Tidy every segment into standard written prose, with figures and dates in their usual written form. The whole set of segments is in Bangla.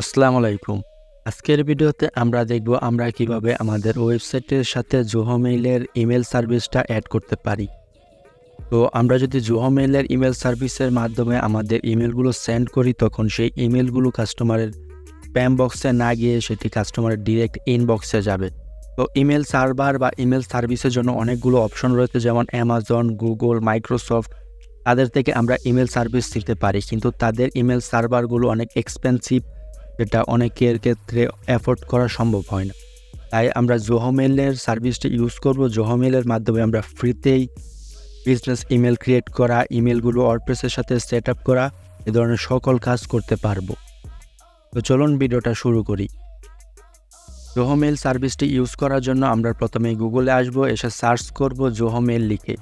আসসালামু আলাইকুম। আজকের ভিডিওতে আমরা দেখব আমরা কিভাবে আমাদের ওয়েবসাইটের সাথে জোহো মেইলের ইমেল সার্ভিসটা অ্যাড করতে পারি। তো আমরা যদি জোহো মেইলের ইমেল সার্ভিসের মাধ্যমে আমাদের ইমেলগুলো সেন্ড করি, তখন সেই ইমেলগুলো কাস্টমারের স্প্যাম বক্সে না গিয়ে সেটি কাস্টমারের ডিরেক্ট ইনবক্সে যাবে। তো ইমেল সার্ভার বা ইমেল সার্ভিসের জন্য অনেকগুলো অপশন রয়েছে, যেমন অ্যামাজন, গুগল, মাইক্রোসফট। তাদের থেকে আমরা ইমেল সার্ভিস নিতে পারি, কিন্তু তাদের ইমেল সার্ভারগুলো অনেক এক্সপেন্সিভ, যেটা অনেকের ক্ষেত্রে অ্যাফোর্ড করা সম্ভব হয় না। তাই আমরা জোহো মেইলের সার্ভিসটা ইউজ করব। জোহো মেইলের মাধ্যমে আমরা ফ্রিতেই বিজনেস ইমেল ক্রিয়েট করা, ইমেলগুলো ওয়ার্ডপ্রেসের সাথে সেট আপ করা, এ ধরনের সকল কাজ করতে পারবো। তো চলুন ভিডিওটা শুরু করি। জোহো মেইল সার্ভিসটি ইউজ করার জন্য আমরা প্রথমে গুগলে আসবো, এসে সার্চ করব জোহো মেইল লিখে।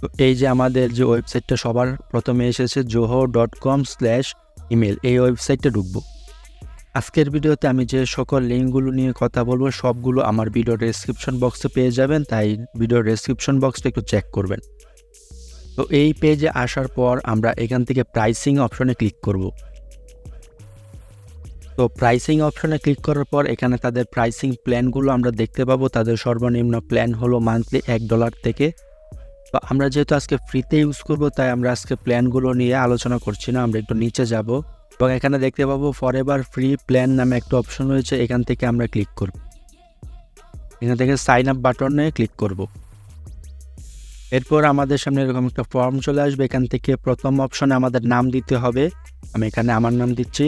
তো এই যে আমাদের যে ওয়েবসাইটটা সবার প্রথমে এসেছে joho.com/email, এই ওয়েবসাইটে ঢুকবো। আজকের ভিডিওতে আমি যে সকল লিঙ্কগুলো নিয়ে কথা বলবো সবগুলো আমার ভিডিওর ডেসক্রিপশন বক্সে পেয়ে যাবেন, তাই ভিডিওর ডেসক্রিপশন বক্সটা একটু চেক করবেন। তো এই পেজে আসার পর আমরা এখান থেকে প্রাইসিং অপশনে ক্লিক করব। তো প্রাইসিং অপশনে ক্লিক করার পর এখানে তাদের প্রাইসিং প্ল্যানগুলো আমরা দেখতে পাবো। তাদের সর্বনিম্ন প্ল্যান হলো মান্থলি $1 থেকে। তো আমরা যেহেতু আজকে ফ্রিতে ইউজ করব, তাই আমরা আজকে প্ল্যানগুলো নিয়ে আলোচনা করছি না। আমরা একটু নিচে যাব এবং এখানে দেখতে পাবো ফরএভার ফ্রি প্ল্যান নামে একটা অপশন রয়েছে, এখান থেকে আমরা ক্লিক করব। এখান থেকে সাইন আপ বাটনে ক্লিক করব। এরপর আমাদের সামনে এরকম একটা ফর্ম চলে আসবে। এখান থেকে প্রথম অপশনে আমাদের নাম দিতে হবে, আমি এখানে আমার নাম দিচ্ছি।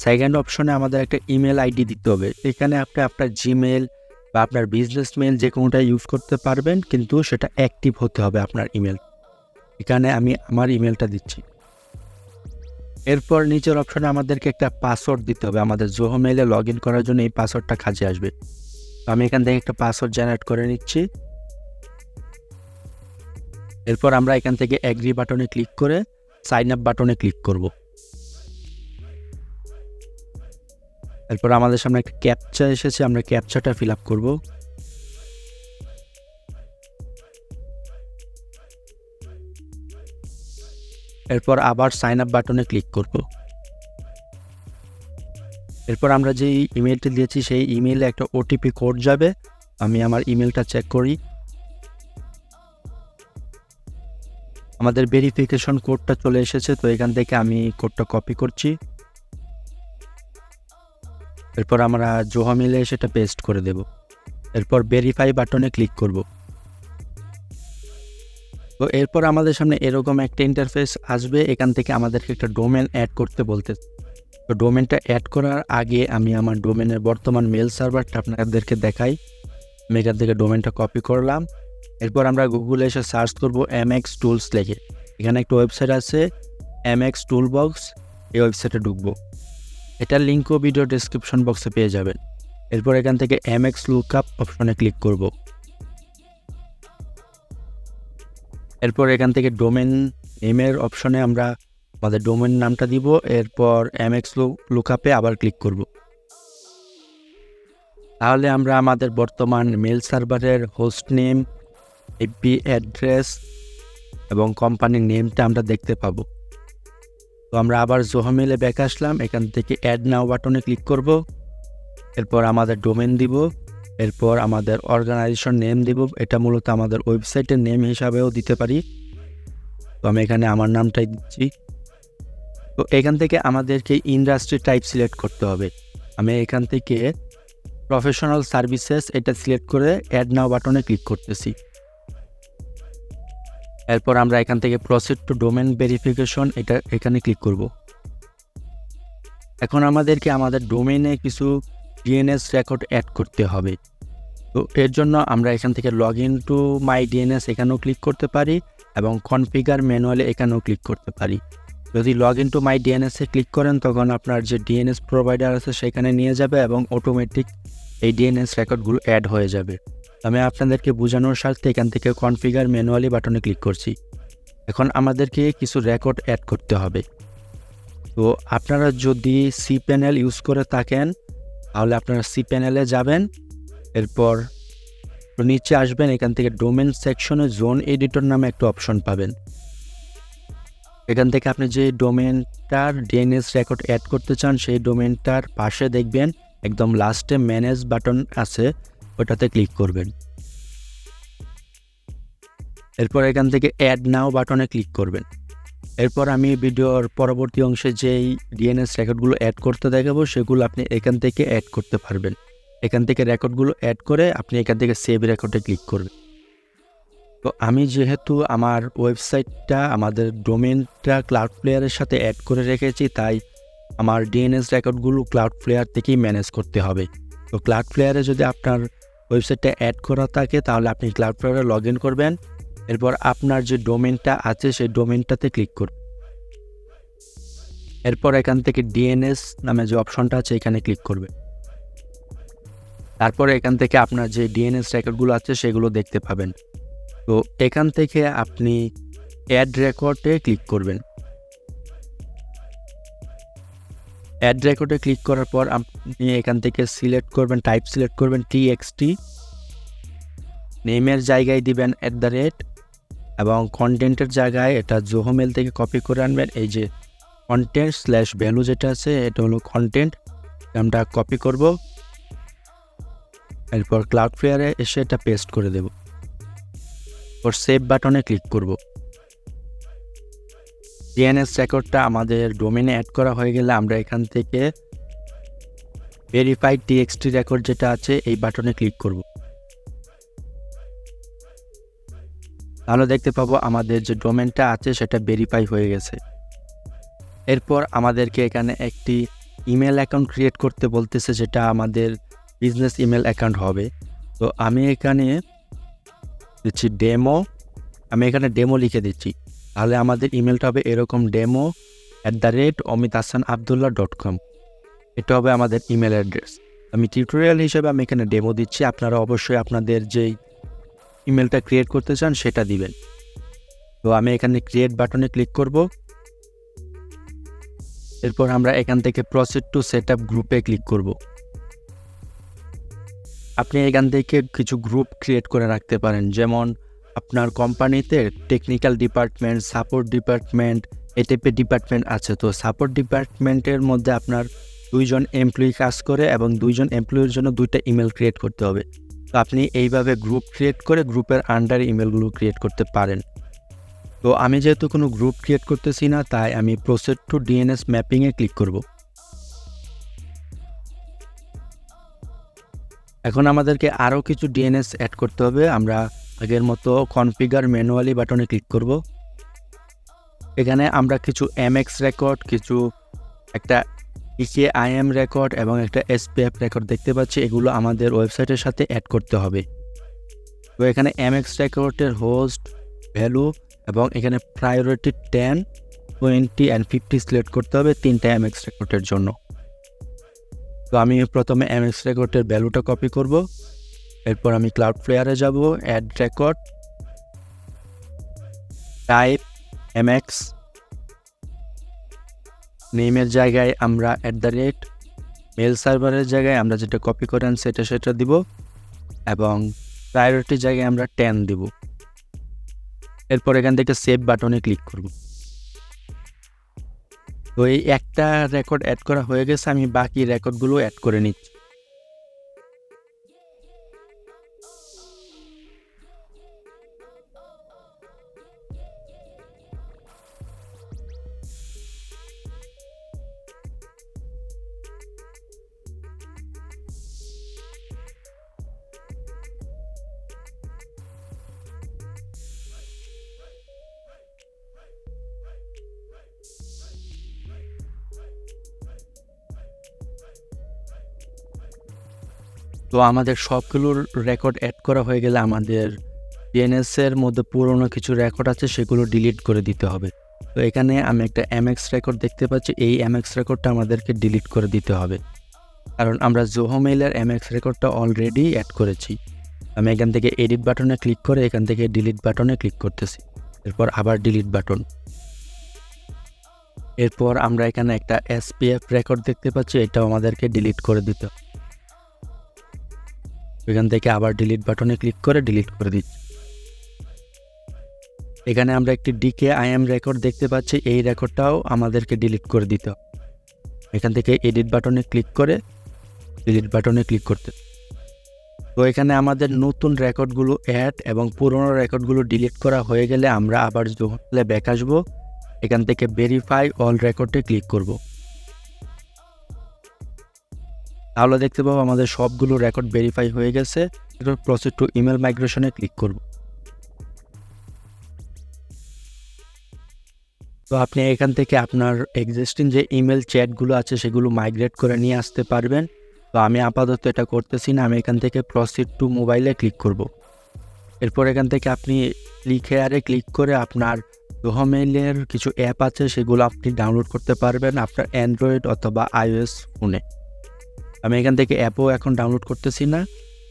সেকেন্ড অপশনে আমাদের একটা ইমেল আইডি দিতে হবে। এখানে আপনি আপনার জিমেল বা আপনার বিজনেস মেল যে কোনোটা ইউজ করতে পারবেন, কিন্তু সেটা অ্যাক্টিভ হতে হবে আপনার ইমেল। এখানে আমি আমার ইমেলটা দিচ্ছি। এরপর নিচের অপশনে আমাদেরকে একটা পাসওয়ার্ড দিতে হবে। আমাদের জোহো মেইলে লগ ইন করার জন্য এই পাসওয়ার্ডটা কাজে আসবে। তো আমি এখান থেকে একটা পাসওয়ার্ড জেনারেট করে নিচ্ছি। এরপর আমরা এখান থেকে অ্যাগ্রি বাটনে ক্লিক করে সাইন আপ বাটনে ক্লিক করব। এরপর আমাদের সামনে একটা ক্যাপচা এসেছে, আমরা ক্যাপচাটা ফিল আপ করবো। এরপর আবার সাইন আপ বাটনে ক্লিক করব। এরপর আমরা যে ইমেলটি দিয়েছি সেই ইমেইলে একটা ওটিপি কোড যাবে। আমি আমার ইমেলটা চেক করি। আমাদের ভেরিফিকেশন কোডটা চলে এসেছে, তো এখান থেকে আমি কোডটা কপি করছি। এরপর আমরা জোহো মেইলে সেটা পেস্ট করে দেব। এরপর ভেরিফাই বাটনে ক্লিক করব। তো এরপর আমাদের সামনে এরকম একটা ইন্টারফেস আসবে। এখান থেকে আমাদেরকে একটা ডোমেন অ্যাড করতে বলতে। তো ডোমেনটা অ্যাড করার আগে আমি আমার ডোমেনের বর্তমান মেল সার্ভারটা আপনাদেরকে দেখাই। আমি এখান থেকে ডোমেনটা কপি করলাম। এরপর আমরা গুগলে এসে সার্চ করব MX টুলস লিখে। এখানে একটা ওয়েবসাইট আছে MX টুলবক্স, এই ওয়েবসাইটে ঢুকবো। এটার লিঙ্কও ভিডিও ডেসক্রিপশন বক্সে পেয়ে যাবেন। এরপর এখান থেকে MX লুকআপ অপশনে ক্লিক করব। এরপর এখান থেকে ডোমেন নেমের অপশনে আমরা আমাদের ডোমেন নামটা দিব। এরপর MX লুকআপে আবার ক্লিক করব। তাহলে আমরা আমাদের বর্তমান মেল সার্ভারের হোস্ট নেম, আইপি অ্যাড্রেস এবং কোম্পানির নেমটা আমরা দেখতে পাবো। তো আমরা আবার জোহো মেইলে ব্যাক আসলাম। এখান থেকে অ্যাড নাও বাটনে ক্লিক করব। এরপর আমাদের ডোমেন দিব। এরপর আমাদের অর্গানাইজেশন নেম দিব। এটা মূলত আমাদের ওয়েবসাইটের নেম হিসাবেও দিতে পারি। তো আমি এখানে আমার নামটাই দিচ্ছি। তো এখান থেকে আমাদেরকে ইন্ডাস্ট্রি টাইপ সিলেক্ট করতে হবে। আমি এখান থেকে প্রফেশনাল সার্ভিসেস এটা সিলেক্ট করে অ্যাড নাও বাটনে ক্লিক করতেছি। এরপর আমরা এখান থেকে প্রসিড টু ডোমেন ভেরিফিকেশন এটা এখানে ক্লিক করব। এখন আমাদেরকে আমাদের ডোমেনে কিছু ডিএনএস রেকর্ড অ্যাড করতে হবে। তো এর জন্য আমরা এখান থেকে log in to my DNS এখানেও ক্লিক করতে পারি এবং কনফিগার ম্যানুয়ালে এখানেও ক্লিক করতে পারি। যদি লগ ইন টু মাই ডিএনএসে ক্লিক করেন, তখন আপনার যে ডিএনএস প্রোভাইডার আছে সেখানে নিয়ে যাবে এবং অটোমেটিক এই ডিএনএস রেকর্ডগুলো অ্যাড হয়ে যাবে। আমি আপনাদেরকে বোঝানোর স্বার্থে এখান থেকে কনফিগার ম্যানুয়ালি বাটনে ক্লিক করছি। এখন আমাদেরকে কিছু রেকর্ড অ্যাড করতে হবে। তো আপনারা যদি cPanel ইউজ করে থাকেন, তাহলে আপনারা cPanel-এ যাবেন। এরপর নিচে আসবেন, এখান থেকে ডোমেন সেকশনে জোন এডিটর নামে একটা অপশন পাবেন। এখান থেকে আপনি যে ডোমেনটার ডিএনএস রেকর্ড অ্যাড করতে চান সেই ডোমেনটার পাশে দেখবেন একদম লাস্টে ম্যানেজ বাটন আছে, ওটাতে ক্লিক করবেন। এরপর এখান থেকে অ্যাড নাও বাটনে ক্লিক করবেন। এরপর আমি ভিডিওর পরবর্তী অংশে যেই ডিএনএস রেকর্ডগুলো অ্যাড করতে দেখাবো সেগুলো আপনি এখান থেকে অ্যাড করতে পারবেন। এখান থেকে রেকর্ডগুলো অ্যাড করে আপনি এখান থেকে সেভ রেকর্ডে ক্লিক করবেন। তো আমি যেহেতু আমার ওয়েবসাইটটা আমাদের ডোমেনটা ক্লাউডফ্লেয়ারের সাথে অ্যাড করে রেখেছি, তাই আমার ডিএনএস রেকর্ডগুলো ক্লাউডফ্লেয়ার থেকেই ম্যানেজ করতে হবে। তো ক্লাউডফ্লেয়ারে যদি আপনার ওয়েবসাইটটা অ্যাড করা থাকে তাহলে আপনি ক্লাউডফ্লেয়ারে লগ ইন করবেন। এরপর আপনার যে ডোমেনটা আছে সেই ডোমেনটাতে ক্লিক করবেন। এরপর এখান থেকে ডিএনএস নামে যে অপশনটা আছে এখানে ক্লিক করবেন। তারপরে এখান থেকে আপনার যে ডিএনএস রেকর্ডগুলো আছে সেগুলো দেখতে পাবেন। তো এখান থেকে আপনি অ্যাড রেকর্ডে ক্লিক করবেন। অ্যাড রেকর্ডে ক্লিক করার পর আপনি এখান থেকে সিলেক্ট করবেন, টাইপ সিলেক্ট করবেন টিএক্সটি, নেমের জায়গায় দিবেন @ এবং কন্টেন্টের জায়গায় এটা জোহো মেইল থেকে কপি করে আনবেন। এই যে কন্টেন্ট/ভ্যালু যেটা আছে এটা হলো কন্টেন্ট, আমরা কপি করব। এরপর ক্লাউডফ্লেয়ারে এসে এটা পেস্ট করে দেব। ওর সেভ বাটনে ক্লিক করব। ডিএনএস রেকর্ডটা আমাদের ডোমেনে অ্যাড করা হয়ে গেলে আমরা এখান থেকে ভেরিফাইড টিএক্সটি রেকর্ড যেটা আছে এই বাটনে ক্লিক করব। তাহলে দেখতে পাবো আমাদের যে ডোমেনটা আছে সেটা ভেরিফাই হয়ে গেছে। এরপর আমাদেরকে এখানে একটি ইমেল অ্যাকাউন্ট ক্রিয়েট করতে বলতেছে, যেটা আমাদের বিজনেস ইমেল অ্যাকাউন্ট হবে। তো আমি এখানে দিচ্ছি ডেমো, আমি এখানে ডেমো লিখে দিচ্ছি। তাহলে আমাদের ইমেলটা হবে এরকম demo@omitahsanabdullah.com। এটা হবে আমাদের ইমেল অ্যাড্রেস। আমি টিউটোরিয়াল হিসেবে আমি এখানে ডেমো দিচ্ছি, আপনারা অবশ্যই আপনাদের যেই ইমেলটা ক্রিয়েট করতে চান সেটা দিবেন। তো আমি এখানে ক্রিয়েট বাটনে ক্লিক করব। এরপর আমরা এখান থেকে প্রসিড টু সেট আপ গ্রুপে ক্লিক করব। আপনি এখান থেকে কিছু গ্রুপ ক্রিয়েট করে রাখতে পারেন, যেমন আপনার কোম্পানিতে টেকনিক্যাল ডিপার্টমেন্ট, সাপোর্ট ডিপার্টমেন্ট, এই টাইপের ডিপার্টমেন্ট আছে। তো সাপোর্ট ডিপার্টমেন্টের মধ্যে আপনার 2 জন এমপ্লয়ি কাজ করে এবং 2 জন এমপ্লয়ির জন্য 2টা ইমেল ক্রিয়েট করতে হবে। তো আপনি এইভাবে গ্রুপ ক্রিয়েট করে গ্রুপের আন্ডারে ইমেলগুলো ক্রিয়েট করতে পারেন। তো আমি যেহেতু কোনো গ্রুপ ক্রিয়েট করতেছি না, তাই আমি প্রসিড টু ডিএনএস ম্যাপিংয়ে ক্লিক করব। এখন আমাদেরকে আরও কিছু ডিএনএস অ্যাড করতে হবে। আমরা আগের মতো কনফিগার ম্যানুয়ালি বাটনে ক্লিক করব। এখানে আমরা কিছু এমএক্স রেকর্ড, কিছু একটা ইকেআইএম রেকর্ড এবং একটা এসপিএফ রেকর্ড দেখতে পাচ্ছি, এগুলো আমাদের ওয়েবসাইটের সাথে অ্যাড করতে হবে। তো এখানে এমএক্স রেকর্ডের হোস্ট, ভ্যালু এবং এখানে প্রায়োরিটি 10, 20 and 50 সিলেক্ট করতে হবে 3টা এমএক্স রেকর্ডের জন্য। তো আমি প্রথমে এমএক্স রেকর্ডের ভ্যালুটা কপি করব। এরপর আমি ক্লাউডফ্লেয়ারে যাব, অ্যাড রেকর্ড, টাইপ এমএক্স, নেমের জায়গায় আমরা @ মেল সার্ভারের জায়গায় আমরা যেটা কপি করে আনছি সেটা দিব এবং প্রায়োরিটির জায়গায় আমরা 10 দিব। এরপর এখান থেকে সেভ বাটনে ক্লিক করব। তো এই একটা রেকর্ড অ্যাড করা হয়ে গেছে, আমি বাকি রেকর্ডগুলো অ্যাড করে নিচ্ছি। তো আমাদের সবগুলোর রেকর্ড অ্যাড করা হয়ে গেলে আমাদের ডিএনএসের মধ্যে পুরনো কিছু রেকর্ড আছে সেগুলো ডিলিট করে দিতে হবে। তো এখানে আমি একটা এমএক্স রেকর্ড দেখতে পাচ্ছি, এই এমএক্স রেকর্ডটা আমাদেরকে ডিলিট করে দিতে হবে, কারণ আমরা জোহো মেইলের এমএক্স রেকর্ডটা অলরেডি অ্যাড করেছি। আমি এখান থেকে এডিট বাটনে ক্লিক করে এখান থেকে ডিলিট বাটনে ক্লিক করতেছি, এরপর আবার ডিলিট বাটন। এরপর আমরা এখানে একটা এসপিএফ রেকর্ড দেখতে পাচ্ছি, এটাও আমাদেরকে ডিলিট করে দিতে হবে। এখান থেকে আবার ডিলিট বাটনে ক্লিক করে ডিলিট করে দিচ্ছি। এখানে আমরা একটি DKIM রেকর্ড দেখতে পাচ্ছি, এই রেকর্ডটাও আমাদেরকে ডিলিট করে দিতে হবে। এখান থেকে এডিট বাটনে ক্লিক করে ডিলিট বাটনে ক্লিক করতে। তো এখানে আমাদের নতুন রেকর্ডগুলো অ্যাড এবং পুরনো রেকর্ডগুলো ডিলিট করা হয়ে গেলে আমরা আবার জোহমেইলে ব্যাক আসবো। এখান থেকে ভেরিফাই অল রেকর্ডে ক্লিক করব। তাহলে দেখতে পাবো আমাদের সবগুলো রেকর্ড ভেরিফাই হয়ে গেছে। এরপর প্রসিড টু ইমেল মাইগ্রেশনে ক্লিক করব। তো আপনি এখান থেকে আপনার এক্সিস্টিং যে ইমেল চ্যাটগুলো আছে সেগুলো মাইগ্রেট করে নিয়ে আসতে পারবেন। তো আমি আপাতত এটা করতেছি না, আমি এখান থেকে প্রসিড টু মোবাইলে ক্লিক করব। এরপর এখান থেকে আপনি ক্লিক হেয়ারে ক্লিক করে আপনার জোহমেইলের কিছু অ্যাপ আছে সেগুলো আপনি ডাউনলোড করতে পারবেন আপনার অ্যান্ড্রয়েড অথবা iOS ফোনে। আমি এখান থেকে অ্যাপও এখন ডাউনলোড করতেছি না।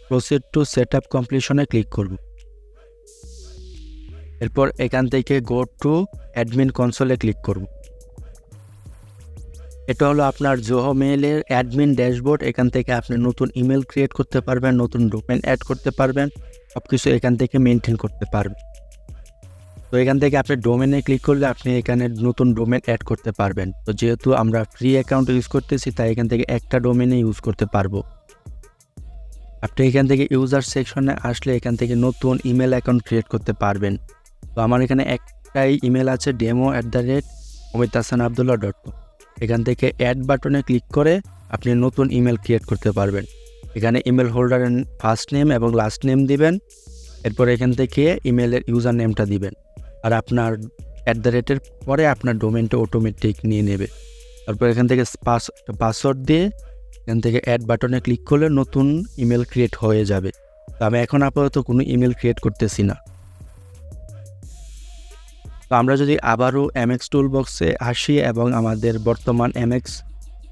প্রসিড টু সেট আপ কমপ্লিশনে ক্লিক করব। এরপর এখান থেকে গো টু অ্যাডমিন কনসোলে ক্লিক করব। এটা হলো আপনার জোহমেইলের অ্যাডমিন ড্যাশবোর্ড। এখান থেকে আপনি নতুন ইমেল ক্রিয়েট করতে পারবেন, নতুন ডোমেন অ্যাড করতে পারবেন, সব কিছু এখান থেকে মেনটেন করতে পারবেন। তো এখান থেকে আপনি ডোমেনে ক্লিক করলে আপনি এখানে নতুন ডোমেন অ্যাড করতে পারবেন। তো যেহেতু আমরা ফ্রি অ্যাকাউন্ট ইউজ করতেছি তাই এখান থেকে একটা ডোমেনে ইউজ করতে পারবো। আপনি এখান থেকে ইউজার সেকশনে আসলে এখান থেকে নতুন ইমেল অ্যাকাউন্ট ক্রিয়েট করতে পারবেন। তো আমার এখানে একটাই ইমেল আছে demo@omidhassanabdullah.com। এখান থেকে অ্যাড বাটনে ক্লিক করে আপনি নতুন ইমেল ক্রিয়েট করতে পারবেন। এখানে ইমেল হোল্ডারের ফার্স্ট নেম এবং লাস্ট নেম দিবেন। এরপর এখান থেকে ইমেলের ইউজার নেমটা দিবেন, আর আপনার @এর পরে আপনার ডোমেনটা অটোমেটিক নিয়ে নেবে। তারপর এখান থেকে পাসওয়ার্ড দিয়ে এখান থেকে অ্যাড বাটনে ক্লিক করলে নতুন ইমেল ক্রিয়েট হয়ে যাবে। তো আমি এখন আপাতত কোনো ইমেল ক্রিয়েট করতেছি না। তো আমরা যদি আবারও MX টুলবক্সে আসি এবং আমাদের বর্তমান MX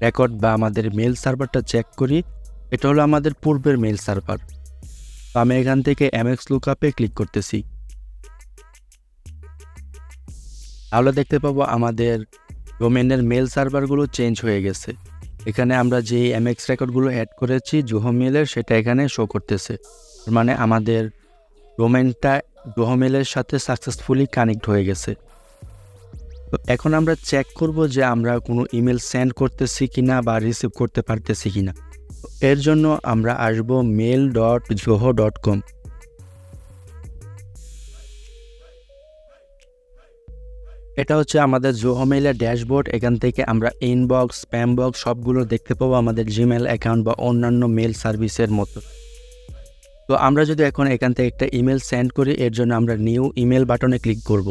রেকর্ড বা আমাদের মেল সার্ভারটা চেক করি, এটা হলো আমাদের পূর্বের মেল সার্ভার। তো আমি এখান থেকে MX লুকআপে ক্লিক করতেছি। তাহলে দেখতে পাবো আমাদের ডোমেনের মেল সার্ভারগুলো চেঞ্জ হয়ে গেছে। এখানে আমরা যে MX রেকর্ডগুলো অ্যাড করেছি জোহমেইলের সেটা এখানে শো করতেছে, মানে আমাদের ডোমেনটা জোহমেইলের সাথে সাকসেসফুলি কানেক্ট হয়ে গেছে। তো এখন আমরা চেক করব যে আমরা কোনো ইমেল সেন্ড করতেছি কিনা বা রিসিভ করতে পারতেছি কিনা। এর জন্য আমরা আসব mail.zoho.com। এটা হচ্ছে আমাদের জোহমেইলের ড্যাশবোর্ড। এখান থেকে আমরা ইনবক্স, স্প্যাম বক্স সবগুলো দেখতে পাবো আমাদের জিমেল অ্যাকাউন্ট বা অন্যান্য মেল সার্ভিসের মতো। তো আমরা যদি এখন এখান থেকে একটা ইমেল সেন্ড করি, এর জন্য আমরা নিউ ইমেল বাটনে ক্লিক করব।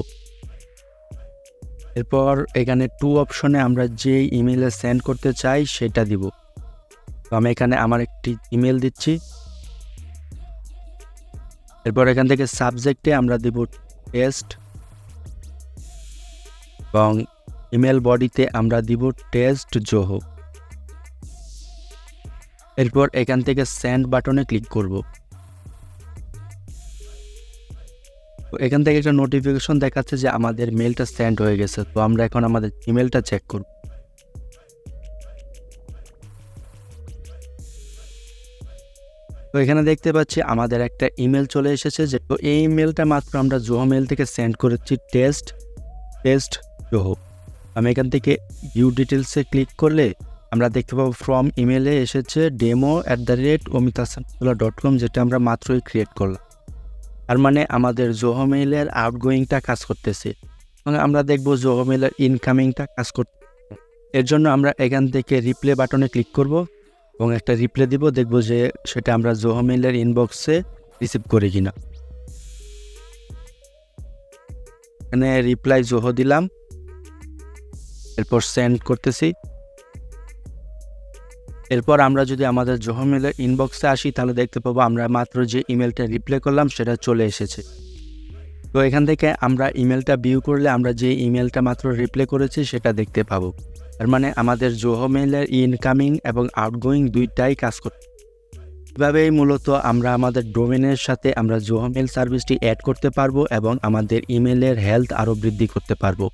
এরপর এখানে টু অপশনে আমরা যে ইমেলে সেন্ড করতে চাই সেটা দিব। তো আমি এখানে আমার একটি ইমেল দিচ্ছি। এরপর এখান থেকে সাবজেক্টে আমরা দিব টেস্ট এবং ইমেল বডিতে আমরা দিব টেস্ট জোহো। এরপর এখান থেকে সেন্ড বাটনে ক্লিক করব। তো এখান থেকে একটা নোটিফিকেশন দেখাচ্ছে যে আমাদের মেলটা সেন্ড হয়ে গেছে। তো আমরা এখন আমাদের ইমেলটা চেক করব। তো এখানে দেখতে পাচ্ছি আমাদের একটা ইমেল চলে এসেছে, যে তো এই ইমেলটা মাত্র আমরা জোহমেইল থেকে সেন্ড করেছি টেস্ট জোহো। আমি এখান থেকে ভিউ ডিটেলসে ক্লিক করলে আমরা দেখতে পাবো ফ্রম ইমেলে এসেছে demo@omidhassanabdullah.com, যেটা আমরা মাত্রই ক্রিয়েট করলাম। তার মানে আমাদের জোহমেইলের আউটগোয়িংটা কাজ করতেছে এবং আমরা দেখব জোহমেইলের ইনকামিংটা কাজ করতে। এর জন্য আমরা এখান থেকে রিপ্লে বাটনে ক্লিক করব এবং একটা রিপ্লে দিব, দেখব যে সেটা আমরা জোহমেইলের ইনবক্সে রিসিভ করি কিনা। এখানে রিপ্লাই জোহো দিলাম, এরপর সেন্ড করতেছি। এরপর আমরা যদি আমাদের জোহমেইলের ইনবক্সে আসি তাহলে দেখতে পাবো আমরা মাত্র যে ইমেলটা রিপ্লাই করলাম সেটা চলে এসেছে। তো এখান থেকে আমরা ইমেলটা ভিউ করলে আমরা যে ইমেলটা মাত্র রিপ্লাই করেছি সেটা দেখতে পাবো। তার মানে আমাদের জোহমেইলের ইনকামিং এবং আউটগোয়িং দুইটাই কাজ করছে। এভাবেই মূলত আমরা আমাদের ডোমেনের সাথে আমরা জোহমেইল সার্ভিসটি অ্যাড করতে পারবো এবং আমাদের ইমেলের হেলথ আরও বৃদ্ধি করতে পারবো।